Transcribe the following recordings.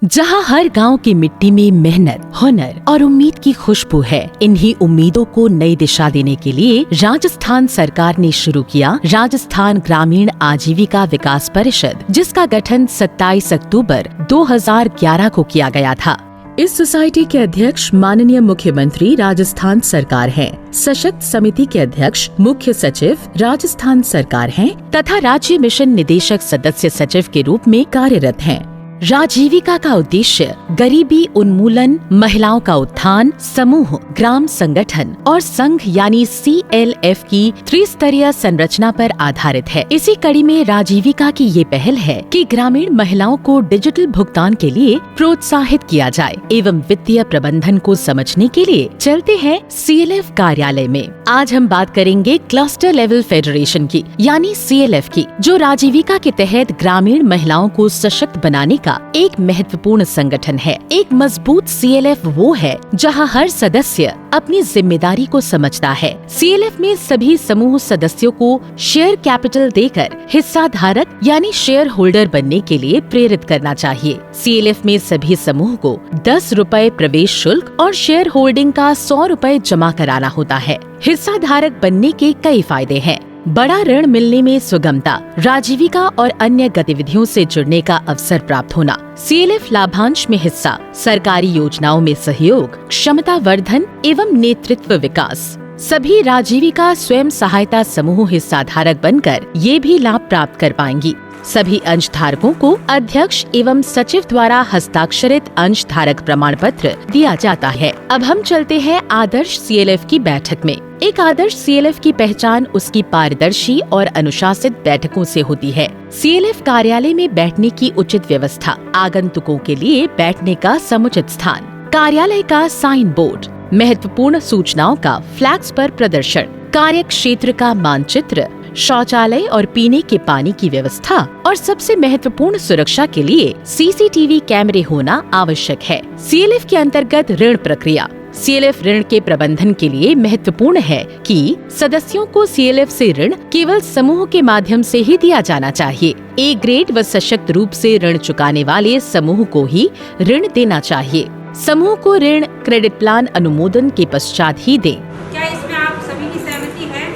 जहां हर गांव की मिट्टी में मेहनत, हुनर और उम्मीद की खुशबू है। इन्हीं उम्मीदों को नई दिशा देने के लिए राजस्थान सरकार ने शुरू किया राजस्थान ग्रामीण आजीविका विकास परिषद, जिसका गठन 27 अक्टूबर 2011 को किया गया था। इस सोसाइटी के अध्यक्ष माननीय मुख्यमंत्री राजस्थान सरकार हैं। सशक्त समिति के अध्यक्ष मुख्य सचिव राजस्थान सरकार हैं तथा राज्य मिशन निदेशक सदस्य सचिव के रूप में कार्यरत हैं। राजीविका का उद्देश्य गरीबी उन्मूलन, महिलाओं का उत्थान, समूह, ग्राम संगठन और संघ यानी CLF की त्रिस्तरीय संरचना पर आधारित है। इसी कड़ी में राजीविका की ये पहल है कि ग्रामीण महिलाओं को डिजिटल भुगतान के लिए प्रोत्साहित किया जाए एवं वित्तीय प्रबंधन को समझने के लिए चलते हैं CLF कार्यालय में। आज हम बात करेंगे क्लस्टर लेवल फेडरेशन की यानी CLF की, जो राजीविका के तहत ग्रामीण महिलाओं को सशक्त बनाने का एक महत्वपूर्ण संगठन है। एक मजबूत CLF वो है जहां हर सदस्य अपनी जिम्मेदारी को समझता है। CLF में सभी समूह सदस्यों को शेयर कैपिटल देकर हिस्सा धारक यानी शेयर होल्डर बनने के लिए प्रेरित करना चाहिए। CLF में सभी समूह को 10 रुपए प्रवेश शुल्क और शेयर होल्डिंग का 100 रुपए जमा कराना होता है। हिस्सा धारक बनने के कई फायदे हैं। बड़ा ऋण मिलने में सुगमता, राजीविका और अन्य गतिविधियों से जुड़ने का अवसर प्राप्त होना, CLF लाभांश में हिस्सा, सरकारी योजनाओं में सहयोग, क्षमता वर्धन एवं नेतृत्व विकास। सभी राजीविका स्वयं सहायता समूह हिस्सा धारक बनकर ये भी लाभ प्राप्त कर पाएंगी। सभी अंश धारकों को अध्यक्ष एवं सचिव द्वारा हस्ताक्षरित अंश धारक प्रमाण पत्र दिया जाता है। अब हम चलते हैं आदर्श CLF की बैठक में। एक आदर्श CLF की पहचान उसकी पारदर्शी और अनुशासित बैठकों से होती है। CLF कार्यालय में बैठने की उचित व्यवस्था, आगंतुकों के लिए बैठने का समुचित स्थान, कार्यालय का साइन बोर्ड, महत्वपूर्ण सूचनाओं का फ्लैक्स पर प्रदर्शन, कार्य क्षेत्र का मानचित्र, शौचालय और पीने के पानी की व्यवस्था और सबसे महत्वपूर्ण सुरक्षा के लिए CCTV कैमरे होना आवश्यक है। CLF के अंतर्गत ऋण प्रक्रिया। CLF ऋण के प्रबंधन के लिए महत्वपूर्ण है कि सदस्यों को CLF से ऋण केवल समूह के माध्यम से ही दिया जाना चाहिए। A ग्रेड व सशक्त रूप से ऋण चुकाने वाले समूह को ही ऋण देना चाहिए। समूह को ऋण क्रेडिट प्लान अनुमोदन के पश्चात ही दें। क्या इसमें आप सभी की सहमति है?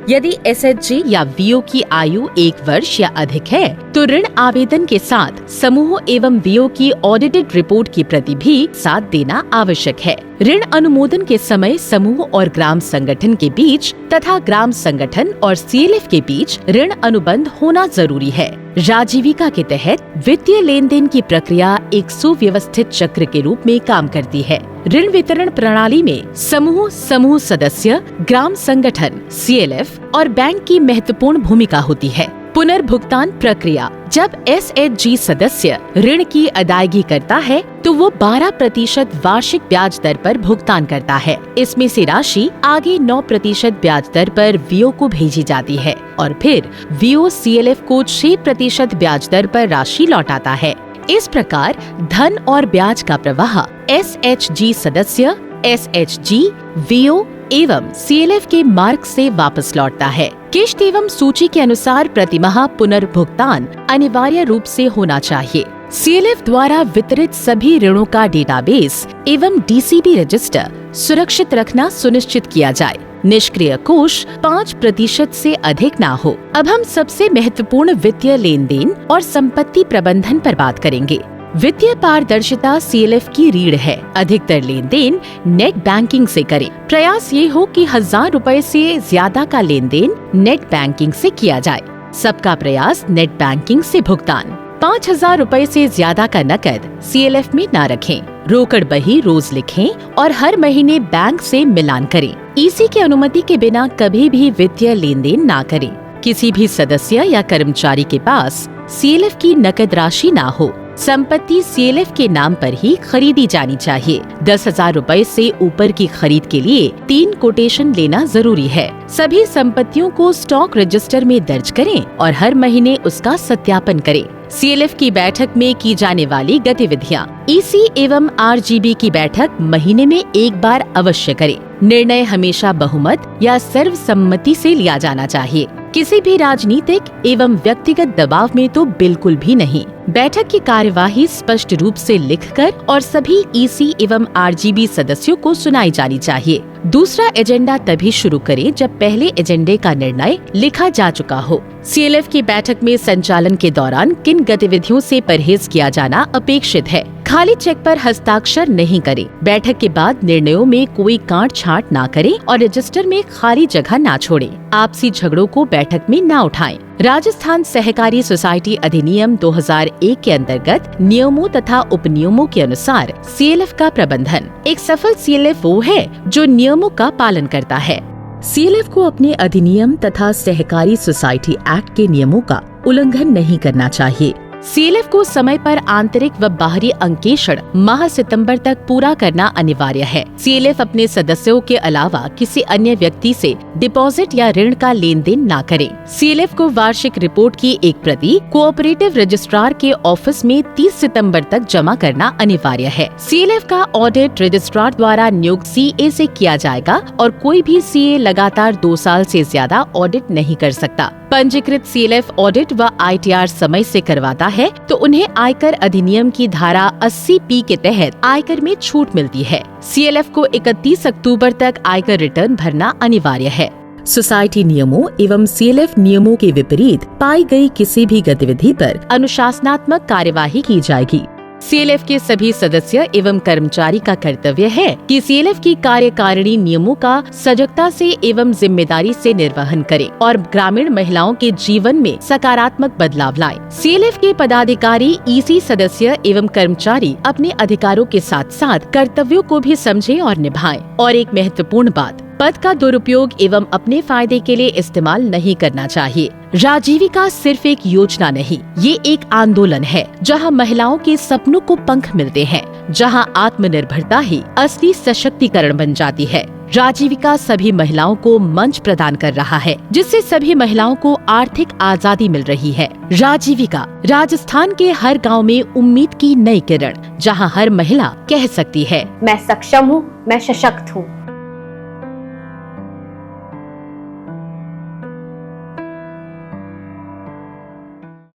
यदि SHG या VO की आयु 1 वर्ष या अधिक है तो ऋण आवेदन के साथ समूह एवं VO की ऑडिटेड रिपोर्ट की प्रति भी साथ देना आवश्यक है। ऋण अनुमोदन के समय समूह और ग्राम संगठन के बीच तथा ग्राम संगठन और CLF के बीच ऋण अनुबंध होना जरूरी है। राजीविका के तहत वित्तीय लेन देन की प्रक्रिया एक सुव्यवस्थित चक्र के रूप में काम करती है। ऋण वितरण प्रणाली में समूह सदस्य, ग्राम संगठन, CLF और बैंक की महत्वपूर्ण भूमिका होती है। पुनर्भुगतान प्रक्रिया। जब SHG सदस्य ऋण की अदायगी करता है तो वो 12% वार्षिक ब्याज दर पर भुगतान करता है। इसमें से राशि आगे 9% ब्याज दर पर VO को भेजी जाती है और फिर VO CLF को 6% ब्याज दर पर राशि लौटाता है। इस प्रकार धन और ब्याज का प्रवाह SHG सदस्य, SHG, VO एवं CLF के मार्ग से वापस लौटता है। किश्त एवं सूची के अनुसार प्रतिमाह पुनर्भुगतान अनिवार्य रूप से होना चाहिए। CLF द्वारा वितरित सभी ऋणों का डेटाबेस एवं DCB रजिस्टर सुरक्षित रखना सुनिश्चित किया जाए। निष्क्रिय कोष 5% से अधिक ना हो। अब हम सबसे महत्वपूर्ण वित्तीय लेन देन और संपत्ति प्रबंधन पर बात करेंगे। वित्तीय पारदर्शिता CLF की रीढ़ है। अधिकतर लेन देन नेट बैंकिंग से करें। प्रयास ये हो कि 1000 रुपए से ज्यादा का लेन देन नेट बैंकिंग से किया जाए। सबका प्रयास नेट बैंकिंग से भुगतान। 5000 रुपए से ज्यादा का नकद CLF में न रखें। रोकड़ बही रोज लिखें और हर महीने बैंक से मिलान करें। EC की अनुमति के बिना कभी भी वित्तीय लेन देन न करें। किसी भी सदस्य या कर्मचारी के पास CLF की नकद राशि ना हो। संपत्ति CLF के नाम पर ही खरीदी जानी चाहिए। 10,000 रुपए से ऊपर की खरीद के लिए 3 कोटेशन लेना जरूरी है। सभी संपत्तियों को स्टॉक रजिस्टर में दर्ज करें और हर महीने उसका सत्यापन करें। CLF की बैठक में की जाने वाली गतिविधियाँ। EC एवं RGB की बैठक महीने में एक बार अवश्य करें। निर्णय हमेशा बहुमत या सर्वसम्मति से लिया जाना चाहिए। किसी भी राजनीतिक एवं व्यक्तिगत दबाव में तो बिल्कुल भी नहीं। बैठक की कार्यवाही स्पष्ट रूप से लिखकर और सभी ईसी एवं आरजीबी सदस्यों को सुनाई जानी चाहिए। दूसरा एजेंडा तभी शुरू करें जब पहले एजेंडे का निर्णय लिखा जा चुका हो। सीएलएफ की बैठक में संचालन के दौरान किन गतिविधियों से परहेज किया जाना अपेक्षित है? खाली चेक पर हस्ताक्षर नहीं करें। बैठक के बाद निर्णयों में कोई काट छांट ना करें और रजिस्टर में खाली जगह ना छोड़ें। आपसी झगड़ों को बैठक में ना उठाएं। राजस्थान सहकारी सोसाइटी अधिनियम 2001 के अंतर्गत नियमों तथा उपनियमों के अनुसार सीएलएफ का प्रबंधन। एक सफल सीएलएफ वो है जो नियमों का पालन करता है। सीएलएफ को अपने अधिनियम तथा सहकारी सोसाइटी एक्ट के नियमों का उल्लंघन नहीं करना चाहिए। सीएलएफ को समय पर आंतरिक व बाहरी अंकेक्षण माह सितंबर तक पूरा करना अनिवार्य है। सीएलएफ अपने सदस्यों के अलावा किसी अन्य व्यक्ति से डिपॉजिट या ऋण का लेन देन न करे। सीएलएफ को वार्षिक रिपोर्ट की एक प्रति कोऑपरेटिव रजिस्ट्रार के ऑफिस में 30 सितंबर तक जमा करना अनिवार्य है। सीएलएफ का ऑडिट रजिस्ट्रार द्वारा नियुक्त सीए से किया जाएगा और कोई भी सीए लगातार 2 साल से ज्यादा ऑडिट नहीं कर सकता। पंजीकृत सीएलएफ ऑडिट व आईटीआर समय से करवाता है तो उन्हें आयकर अधिनियम की धारा 80P के तहत आयकर में छूट मिलती है। सीएलएफ को 31 अक्टूबर तक आयकर रिटर्न भरना अनिवार्य है। सोसाइटी नियमों एवं सीएलएफ नियमों के विपरीत पाई गई किसी भी गतिविधि पर अनुशासनात्मक कार्यवाही की जाएगी। सीएलएफ के सभी सदस्य एवं कर्मचारी का कर्तव्य है कि सीएलएफ की कार्यकारिणी नियमों का सजगता से एवं जिम्मेदारी से निर्वहन करें और ग्रामीण महिलाओं के जीवन में सकारात्मक बदलाव लाएं। सीएलएफ के पदाधिकारी, ईसी सदस्य एवं कर्मचारी अपने अधिकारों के साथ साथ कर्तव्यों को भी समझें और निभाएं। और एक महत्वपूर्ण बात, पद का दुरुपयोग एवं अपने फायदे के लिए इस्तेमाल नहीं करना चाहिए। राजीविका सिर्फ एक योजना नहीं, ये एक आंदोलन है जहां महिलाओं के सपनों को पंख मिलते हैं, जहां आत्मनिर्भरता ही असली सशक्तिकरण बन जाती है। राजीविका सभी महिलाओं को मंच प्रदान कर रहा है, जिससे सभी महिलाओं को आर्थिक आजादी मिल रही है। राजीविका राजस्थान के हर गांव में उम्मीद की नई किरण, जहां हर महिला कह सकती है, मैं सक्षम हूँ, मैं सशक्त हूँ।